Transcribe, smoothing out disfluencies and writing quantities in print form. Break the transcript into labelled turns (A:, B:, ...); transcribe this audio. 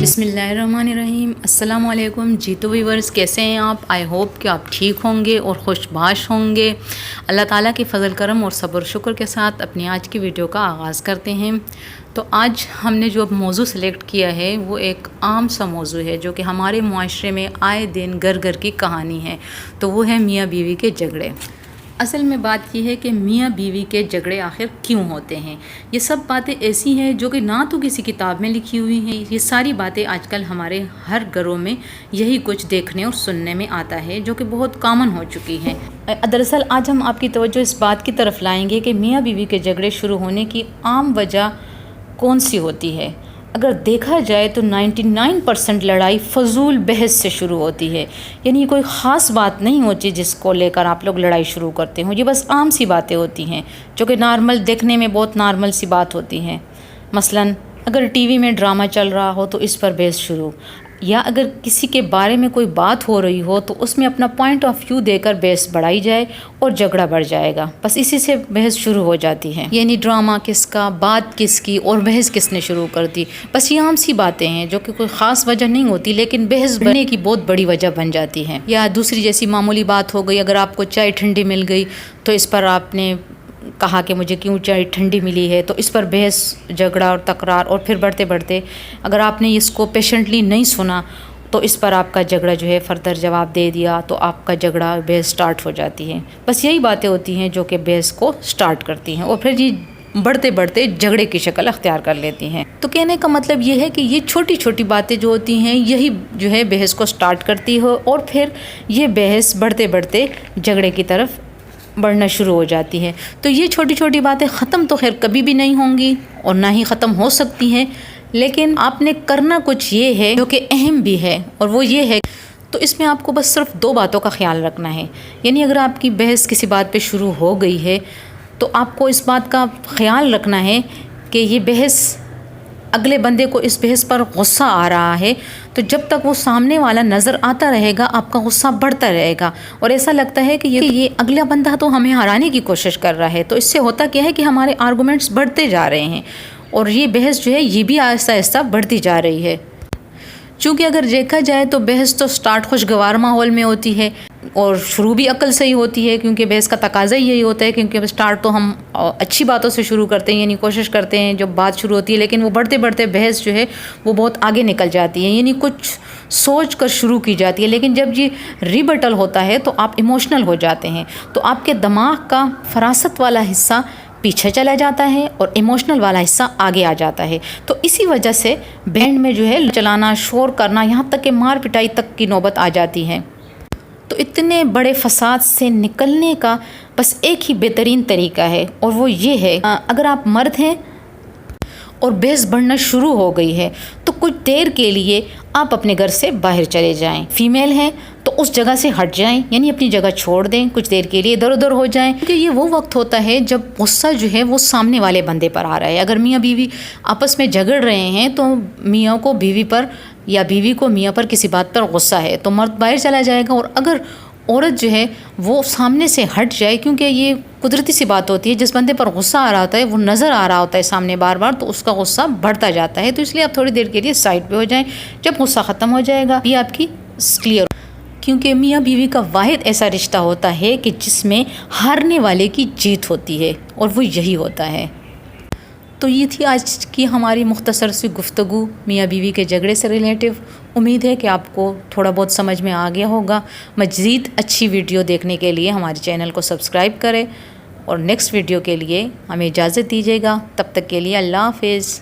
A: बिस्मिल्लाहिर्रहमानिर्रहीम। अस्सलाम वालेकुम जी। तो व्यूअर्स, कैसे हैं आप? आई होप कि आप ठीक होंगे और खुशबाश होंगे। अल्लाह ताला के फ़ज़ल करम और सब्र शुक्र के साथ अपनी आज की वीडियो का आगाज़ करते हैं। तो आज हमने जो मौजू सेलेक्ट किया है वो एक आम सा मौजू है जो कि हमारे मुआशरे में आए दिन घर घर की कहानी है। तो वो है मियाँ बीवी के झगड़े। असल में बात यह है कि मियाँ बीवी के झगड़े आखिर क्यों होते हैं। ये सब बातें ऐसी हैं जो कि ना तो किसी किताब में लिखी हुई हैं। ये सारी बातें आजकल हमारे हर घरों में यही कुछ देखने और सुनने में आता है जो कि बहुत कॉमन हो चुकी है। दरअसल आज हम आपकी तवज्जो इस बात की तरफ लाएंगे कि मियाँ बीवी के झगड़े शुरू होने की आम वजह कौन सी होती है। अगर देखा जाए तो 99% लड़ाई फजूल बहस से शुरू होती है। यानी कोई ख़ास बात नहीं होती जिसको लेकर आप लोग लड़ाई शुरू करते हो। ये बस आम सी बातें होती हैं जो कि नॉर्मल, देखने में बहुत नॉर्मल सी बात होती हैं। मसलन अगर टीवी में ड्रामा चल रहा हो तो इस पर बहस शुरू, या अगर किसी के बारे में कोई बात हो रही हो तो उसमें अपना पॉइंट ऑफ व्यू देकर बहस बढ़ाई जाए और झगड़ा बढ़ जाएगा। बस इसी से बहस शुरू हो जाती है। यानी ड्रामा किसका, बात किसकी और बहस किसने शुरू कर दी। बस ये आम सी बातें हैं जो कि कोई ख़ास वजह नहीं होती, लेकिन बहस बनने की बहुत बड़ी वजह बन जाती है। या दूसरी जैसी मामूली बात हो गई, अगर आपको चाय ठंडी मिल गई तो इस पर आपने कहा कि मुझे क्यों चाय ठंडी मिली है, तो इस पर बहस, झगड़ा और तकरार। और फिर बढ़ते बढ़ते अगर आपने इसको पेशेंटली नहीं सुना तो इस पर आपका झगड़ा जो है फर्दर जवाब दे दिया तो आपका झगड़ा, बहस स्टार्ट हो जाती है। बस यही बातें होती हैं जो कि बहस को स्टार्ट करती हैं और फिर ये बढ़ते बढ़ते झगड़े की शक्ल अख्तियार कर लेती हैं। तो कहने का मतलब ये है कि ये छोटी छोटी बातें जो होती हैं यही जो है बहस को स्टार्ट करती हो और फिर ये बहस बढ़ते बढ़ते झगड़े की तरफ बढ़ना शुरू हो जाती है। तो ये छोटी छोटी बातें ख़त्म तो खैर कभी भी नहीं होंगी और ना ही ख़त्म हो सकती हैं, लेकिन आपने करना कुछ ये है जो कि अहम भी है, और वो ये है तो इसमें आपको बस सिर्फ 2 बातों का ख्याल रखना है। यानी अगर आपकी बहस किसी बात पे शुरू हो गई है तो आपको इस बात का ख्याल रखना है कि ये बहस, अगले बंदे को इस बहस पर गुस्सा आ रहा है तो जब तक वो सामने वाला नज़र आता रहेगा आपका गुस्सा बढ़ता रहेगा और ऐसा लगता है कि ये अगला बंदा तो हमें हराने की कोशिश कर रहा है। तो इससे होता क्या है कि हमारे आर्गूमेंट्स बढ़ते जा रहे हैं और ये बहस जो है ये भी आहिस्ता आहिस्ता बढ़ती जा रही है। चूँकि अगर देखा जाए तो बहस तो स्टार्ट खुशगवार माहौल में होती है और शुरू भी अक्ल से ही होती है, क्योंकि बहस का तकाज़ा ही यही होता है। क्योंकि स्टार्ट तो हम अच्छी बातों से शुरू करते हैं, यानी कोशिश करते हैं जब बात शुरू होती है, लेकिन वो बढ़ते बढ़ते बहस जो है वो बहुत आगे निकल जाती है। यानी कुछ सोच कर शुरू की जाती है, लेकिन जब ये रिबटल होता है तो आप इमोशनल हो जाते हैं, तो आपके दिमाग का फरासत वाला हिस्सा पीछे चला जाता है और इमोशनल वाला हिस्सा आगे आ जाता है। तो इसी वजह से बैंड में जो है चलाना, शोर करना, यहाँ तक कि मार पिटाई तक की नौबत आ जाती है। तो इतने बड़े फसाद से निकलने का बस एक ही बेहतरीन तरीका है और वो ये है, अगर आप मर्द हैं और बहस बढ़ना शुरू हो गई है तो कुछ देर के लिए आप अपने घर से बाहर चले जाएं। फीमेल हैं तो उस जगह से हट जाएं, यानी अपनी जगह छोड़ दें, कुछ देर के लिए इधर उधर हो जाएं, क्योंकि ये वो वक्त होता है जब गुस्सा जो है वो सामने वाले बंदे पर आ रहा है। अगर मियाँ बीवी आपस में झगड़ रहे हैं तो मियाँ को बीवी पर या बीवी को मियाँ पर किसी बात पर गुस्सा है तो मर्द बाहर चला जाएगा, और अगर औरत जो है वो सामने से हट जाए, क्योंकि ये कुदरती सी बात होती है, जिस बंदे पर गुस्सा आ रहा होता है वो नज़र आ रहा होता है सामने बार बार, तो उसका गुस्सा बढ़ता जाता है। तो इसलिए आप थोड़ी देर के लिए साइड पे हो जाएं। जब गुस्सा ख़त्म हो जाएगा ये आपकी क्लियर, क्योंकि मियाँ बीवी का वाहिद ऐसा रिश्ता होता है कि जिसमें हारने वाले की जीत होती है और वो यही होता है। तो ये थी आज की हमारी मुख्तसर सी गुफ्तगू मियाँ बीवी के झगड़े से रिलेटिव। उम्मीद है कि आपको थोड़ा बहुत समझ में आ गया होगा। मज़ीद अच्छी वीडियो देखने के लिए हमारे चैनल को सब्सक्राइब करें और नेक्स्ट वीडियो के लिए हमें इजाज़त दीजिएगा। तब तक के लिए अल्लाह हाफ़िज़।